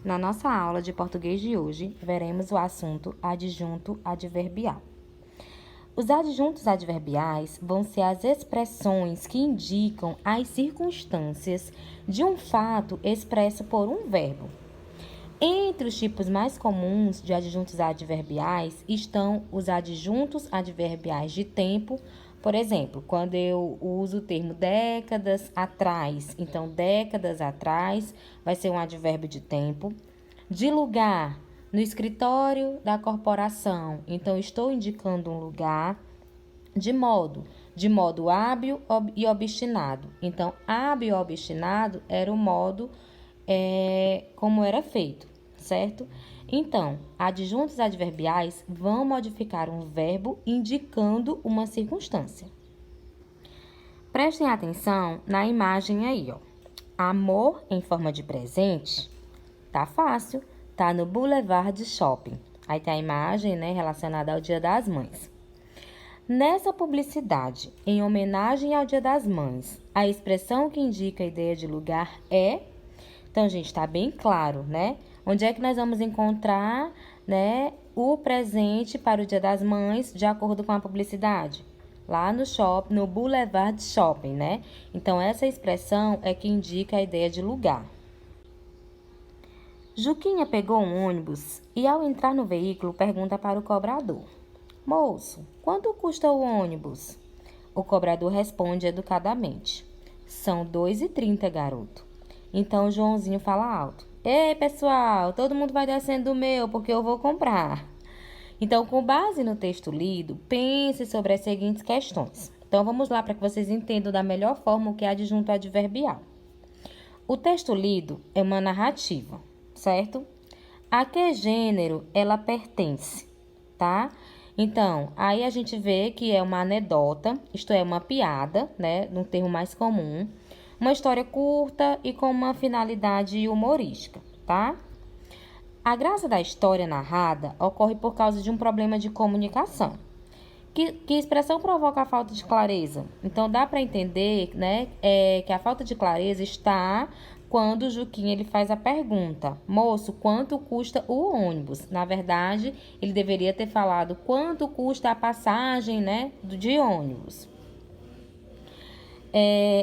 Na nossa aula de português de hoje, veremos o assunto adjunto adverbial. Os adjuntos adverbiais vão ser as expressões que indicam as circunstâncias de um fato expresso por um verbo. Entre os tipos mais comuns de adjuntos adverbiais estão os adjuntos adverbiais de tempo. Por exemplo, quando eu uso o termo décadas atrás, então décadas atrás vai ser um advérbio de tempo. De lugar, no escritório da corporação, então estou indicando um lugar. De modo hábil e obstinado. Então, hábil e obstinado era o modo como era feito, certo? Então, adjuntos adverbiais vão modificar um verbo indicando uma circunstância. Prestem atenção na imagem aí, ó. Amor em forma de presente, tá fácil, tá no Boulevard Shopping. Aí tem a imagem, né, relacionada ao Dia das Mães. Nessa publicidade, em homenagem ao Dia das Mães, a expressão que indica a ideia de lugar é... Então, gente, está bem claro, né? Onde é que nós vamos encontrar, né, o presente para o Dia das Mães, de acordo com a publicidade? Lá no shopping, no Boulevard Shopping, né? Então, essa expressão é que indica a ideia de lugar. Juquinha pegou um ônibus e, ao entrar no veículo, pergunta para o cobrador: Moço, quanto custa o ônibus? O cobrador responde educadamente: São 2,30, garoto. Então o Joãozinho fala alto: Ei, pessoal, todo mundo vai descendo do meu porque eu vou comprar. Então, com base no texto lido, pense sobre as seguintes questões. Então, vamos lá para que vocês entendam da melhor forma o que é adjunto adverbial. O texto lido é uma narrativa, certo? A que gênero ela pertence, tá? Então, aí a gente vê que é uma anedota, isto é, uma piada, né? Num termo mais comum. Uma história curta e com uma finalidade humorística, tá? A graça da história narrada ocorre por causa de um problema de comunicação. Que expressão provoca a falta de clareza? Então, dá para entender, né, que a falta de clareza está quando o Juquinha ele faz a pergunta: Moço, quanto custa o ônibus? Na verdade, ele deveria ter falado quanto custa a passagem, né, de ônibus.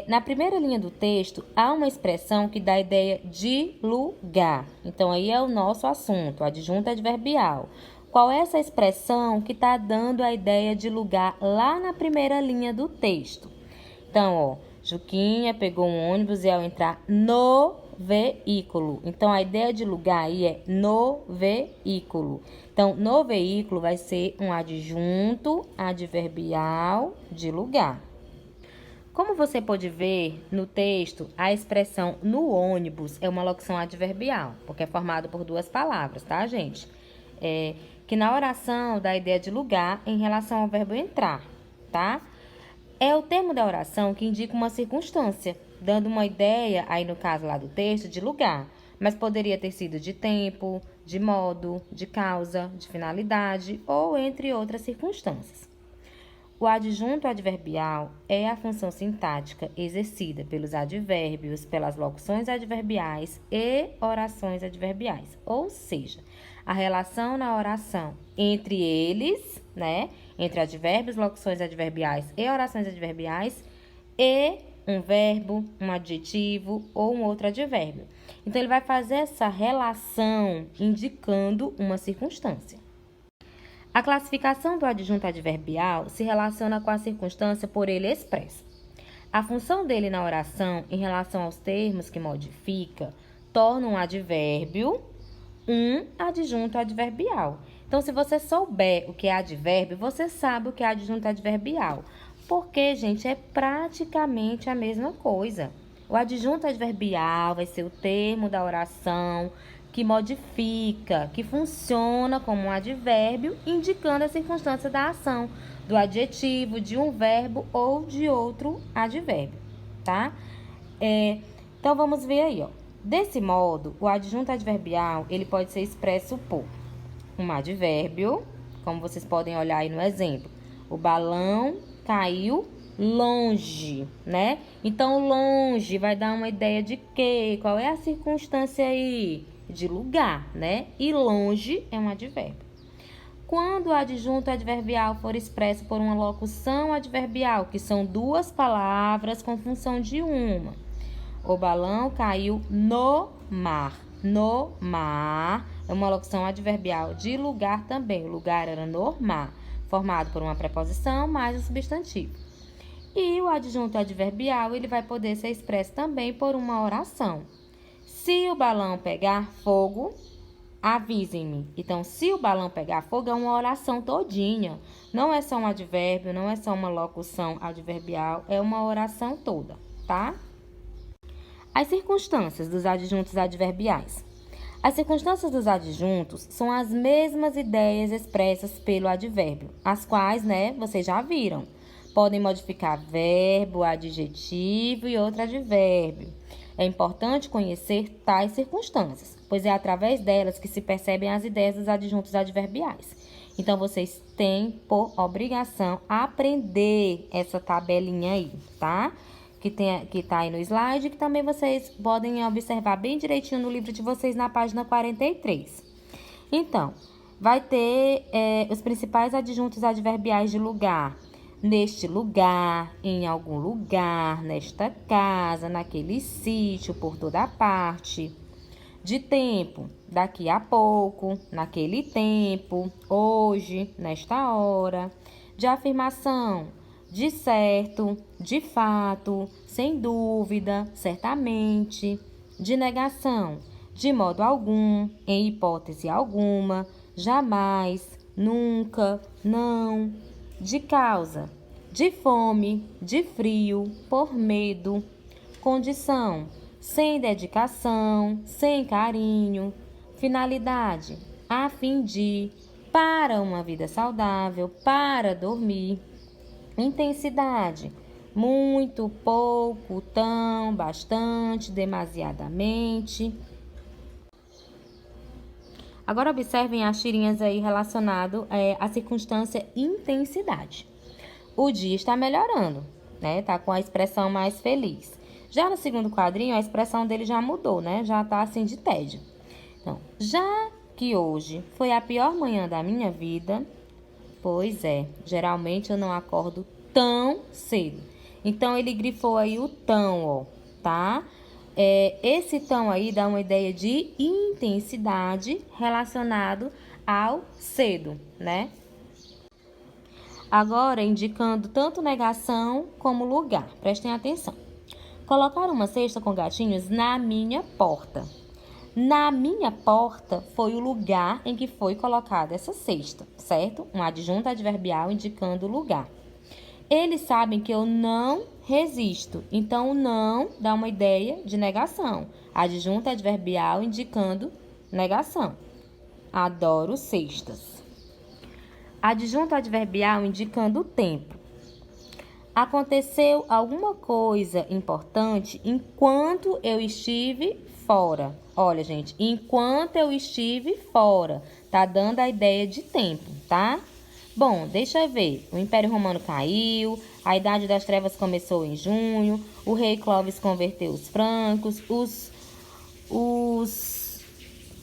Na primeira linha do texto, há uma expressão que dá a ideia de lugar. Então, aí é o nosso assunto, adjunto adverbial. Qual é essa expressão que está dando a ideia de lugar lá na primeira linha do texto? Então, ó, Juquinha pegou um ônibus e ao entrar no veículo. Então, a ideia de lugar aí é no veículo. Então, no veículo vai ser um adjunto adverbial de lugar. Como você pode ver no texto, a expressão no ônibus é uma locução adverbial, porque é formado por duas palavras, tá, gente? Que na oração dá a ideia de lugar em relação ao verbo entrar, tá? É o termo da oração que indica uma circunstância, dando uma ideia, aí no caso lá do texto, de lugar, mas poderia ter sido de tempo, de modo, de causa, de finalidade ou entre outras circunstâncias. O adjunto adverbial é a função sintática exercida pelos advérbios, pelas locuções adverbiais e orações adverbiais. Ou seja, a relação na oração entre eles, né? Entre advérbios, locuções adverbiais e orações adverbiais e um verbo, um adjetivo ou um outro advérbio. Então, ele vai fazer essa relação indicando uma circunstância. A classificação do adjunto adverbial se relaciona com a circunstância por ele expressa. A função dele na oração em relação aos termos que modifica torna um advérbio um adjunto adverbial. Então, se você souber o que é advérbio, você sabe o que é adjunto adverbial. Porque, gente, é praticamente a mesma coisa. O adjunto adverbial vai ser o termo da oração que modifica, que funciona como um advérbio, indicando a circunstância da ação, do adjetivo, de um verbo ou de outro advérbio, tá? Então, vamos ver aí, ó. Desse modo, o adjunto adverbial, ele pode ser expresso por um advérbio, como vocês podem olhar aí no exemplo. O balão caiu longe, né? Então, longe vai dar uma ideia de quê? Qual é a circunstância aí? de lugar, né? E longe é um advérbio. Quando o adjunto adverbial for expresso por uma locução adverbial, que são duas palavras com função de uma. O balão caiu no mar. No mar é uma locução adverbial de lugar também. O lugar era no mar, formado por uma preposição mais um substantivo. E o adjunto adverbial ele vai poder ser expresso também por uma oração. Se o balão pegar fogo, avisem-me. Então, se o balão pegar fogo, é uma oração todinha. Não é só um advérbio, não é só uma locução adverbial, é uma oração toda, tá? As circunstâncias dos adjuntos adverbiais. As circunstâncias dos adjuntos são as mesmas ideias expressas pelo advérbio, as quais, vocês já viram. Podem modificar verbo, adjetivo e outro advérbio. É importante conhecer tais circunstâncias, pois é através delas que se percebem as ideias dos adjuntos adverbiais. Então, vocês têm por obrigação aprender essa tabelinha aí, tá? Que tá aí no slide, que também vocês podem observar bem direitinho no livro de vocês na página 43. Então, vai ter os principais adjuntos adverbiais de lugar. Neste lugar, em algum lugar, nesta casa, naquele sítio, por toda parte. De tempo, daqui a pouco, naquele tempo, hoje, nesta hora. De afirmação, de certo, de fato, sem dúvida, certamente. De negação, de modo algum, em hipótese alguma, jamais, nunca, não. De causa, de fome, de frio, por medo. Condição, sem dedicação, sem carinho. Finalidade, a fim de, para uma vida saudável, para dormir. Intensidade, muito, pouco, tão, bastante, demasiadamente. Agora observem as tirinhas aí relacionado à circunstância intensidade. O dia está melhorando, Tá com a expressão mais feliz. Já no segundo quadrinho, a expressão dele já mudou, Já tá assim de tédio. Então, já que hoje foi a pior manhã da minha vida, pois é, geralmente eu não acordo tão cedo. Então, ele grifou aí o tão, ó, tá? Esse tão aí dá uma ideia de intensidade relacionado ao cedo, Agora, indicando tanto negação como lugar. Prestem atenção. Colocar uma cesta com gatinhos na minha porta. Na minha porta foi o lugar em que foi colocada essa cesta, certo? Um adjunto adverbial indicando o lugar. Eles sabem que eu não resisto, então o não dá uma ideia de negação. Adjunto adverbial indicando negação. Adoro cestas. Adjunto adverbial indicando o tempo. Aconteceu alguma coisa importante enquanto eu estive fora. Olha, gente, enquanto eu estive fora, tá dando a ideia de tempo, tá? Bom, deixa eu ver. O Império Romano caiu, a Idade das Trevas começou em junho, o rei Clovis converteu os francos, os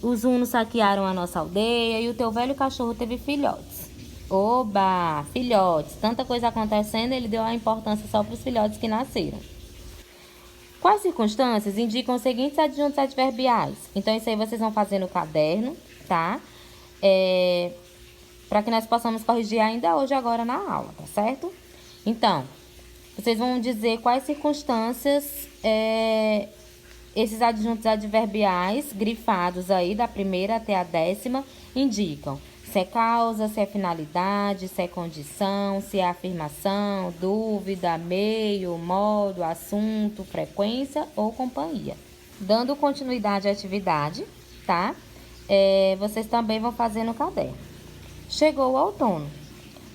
hunos saquearam a nossa aldeia e o teu velho cachorro teve filhotes. Oba, filhotes. Tanta coisa acontecendo, ele deu a importância só para os filhotes que nasceram. Quais circunstâncias indicam os seguintes adjuntos adverbiais? Então, isso aí vocês vão fazer no caderno, tá? Para que nós possamos corrigir ainda hoje, agora na aula, tá certo? Então, vocês vão dizer quais circunstâncias esses adjuntos adverbiais grifados aí, da primeira até a 10ª, indicam. Se é causa, se é finalidade, se é condição, se é afirmação, dúvida, meio, modo, assunto, frequência ou companhia. Dando continuidade à atividade, tá? Vocês também vão fazer no caderno. Chegou o outono.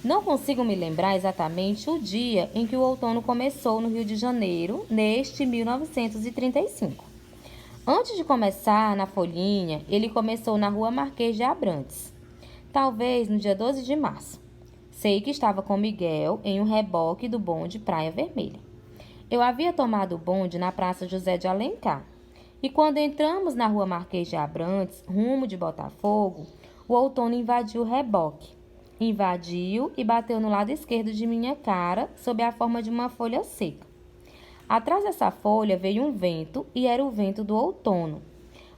Não consigo me lembrar exatamente o dia em que o outono começou no Rio de Janeiro, neste 1935. Antes de começar na folhinha, ele começou na Rua Marquês de Abrantes. Talvez no dia 12 de março. Sei que estava com Miguel em um reboque do bonde Praia Vermelha. Eu havia tomado o bonde na Praça José de Alencar. E quando entramos na rua Marquês de Abrantes, rumo de Botafogo, o outono invadiu o reboque. Invadiu e bateu no lado esquerdo de minha cara, sob a forma de uma folha seca. Atrás dessa folha veio um vento, e era o vento do outono.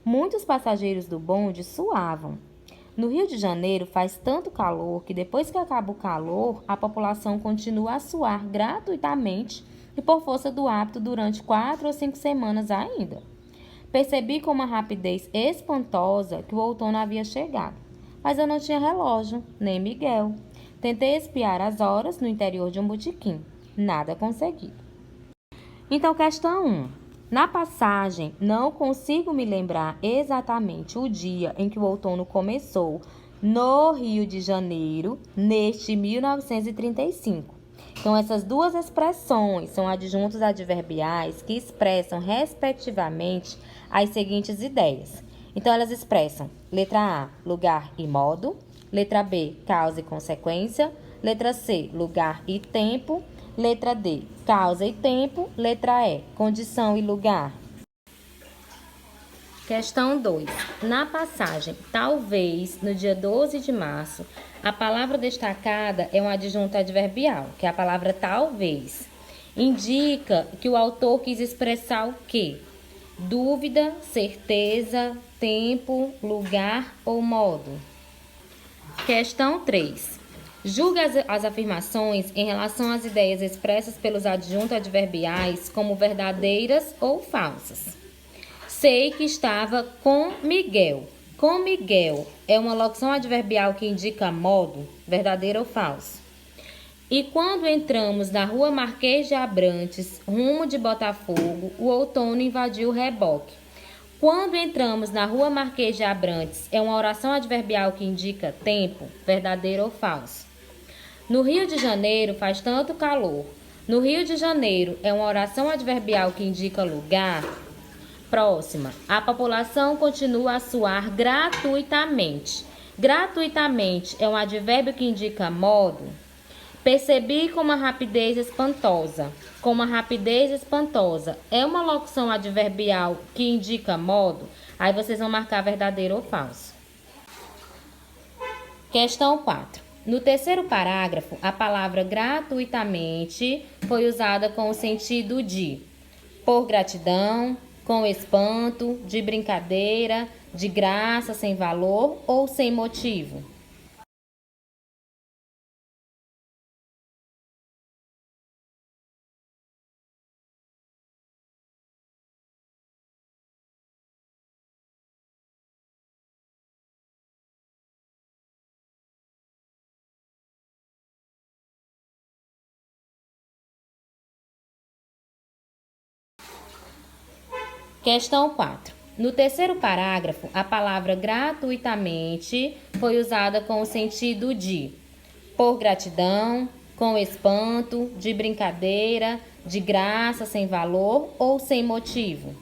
Muitos passageiros do bonde suavam. No Rio de Janeiro faz tanto calor que depois que acaba o calor, a população continua a suar gratuitamente e por força do hábito durante 4 ou 5 semanas ainda. Percebi com uma rapidez espantosa que o outono havia chegado, mas eu não tinha relógio, nem Miguel. Tentei espiar as horas no interior de um botequim. Nada consegui. Então, questão 1. Na passagem, não consigo me lembrar exatamente o dia em que o outono começou no Rio de Janeiro, neste 1935. Então, essas duas expressões são adjuntos adverbiais que expressam, respectivamente, as seguintes ideias. Então, elas expressam, letra A, lugar e modo, letra B, causa e consequência, letra C, lugar e tempo, letra D, causa e tempo, letra E, condição e lugar. Questão 2. Na passagem, talvez, no dia 12 de março, a palavra destacada é um adjunto adverbial, que é a palavra talvez. Indica que o autor quis expressar o quê? Dúvida, certeza, tempo, lugar ou modo. Questão 3. Julga as afirmações em relação às ideias expressas pelos adjuntos adverbiais como verdadeiras ou falsas. Sei que estava com Miguel. Com Miguel é uma locução adverbial que indica modo, verdadeiro ou falso. E quando entramos na rua Marquês de Abrantes, rumo de Botafogo, o outono invadiu o reboque. Quando entramos na rua Marquês de Abrantes é uma oração adverbial que indica tempo, verdadeiro ou falso. No Rio de Janeiro faz tanto calor. No Rio de Janeiro é uma oração adverbial que indica lugar. Próxima. A população continua a suar gratuitamente. Gratuitamente é um advérbio que indica modo. Percebi com uma rapidez espantosa. Com uma rapidez espantosa é uma locução adverbial que indica modo. Aí vocês vão marcar verdadeiro ou falso. Questão 4. No terceiro parágrafo, a palavra gratuitamente foi usada com o sentido de por gratidão, com espanto, de brincadeira, de graça, sem valor ou sem motivo. Questão 4. No terceiro parágrafo, a palavra gratuitamente foi usada com o sentido de por gratidão, com espanto, de brincadeira, de graça, sem valor ou sem motivo.